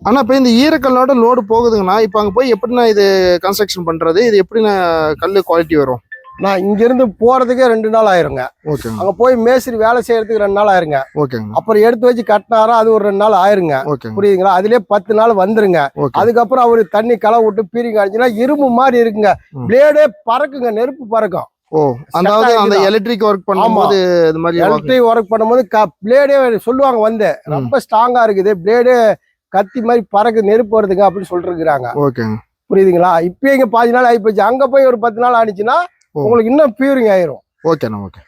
ஆனா இப்ப இந்த ஈரக்கல்லோட லோடு போகுதுங்கண்ணா, இப்ப அங்க போய் எப்படிண்ணா இது கன்ஸ்ட்ரக்ஷன் பண்றது? இது எப்படிண்ணா கல்லு குவாலிட்டி வரும்? நான் இங்கிருந்து போறதுக்கே 2 நாள் ஆயிருங்க. ஓகேங்க. அங்க போய் மேஸ்திரி வேலை செய்யறதுக்கு 2 நாள் ஆயிருங்க. ஓகேங்க. அப்புறம் எடுத்து வச்சு கட்டினாரா அது ஒரு 2 நாள் ஆயிருங்க. ஓகேங்க. புரியுதுங்களா? அதுலயே 10 நாள் வந்துருங்க. ஓகே. அதுக்கப்புறம் அவரு தண்ணி களை விட்டு பீரிங் அடிச்சுன்னா இரும்பு மாதிரி இருக்குங்க. பிளேடே பறக்குங்க, நெருப்பு பறக்கும். ஓ, அதாவது அந்த எலக்ட்ரிக் ஒர்க் பண்ணும்போது இது மாதிரி எலக்ட்ரிக் ஒர்க் பண்ணும்போது பிளேடே சொல்லுவாங்க வந்து ரொம்ப ஸ்ட்ராங்கா இருக்குது, பிளேடே கத்தி மாதிரி பறக்கு, நெருப்பு வருதுங்க அப்படின்னு சொல்லிருக்கிறாங்க. ஓகேங்க. புரியுதுங்களா? இப்பயே இங்க 5 நாள் ஆகி போச்சு. அங்க போய் ஒரு 10 நாள் ஆனிச்சுன்னா உங்களுக்கு இன்னும் பியூரிங் ஆயிரும். ஓகேண்ணா. ஓகே.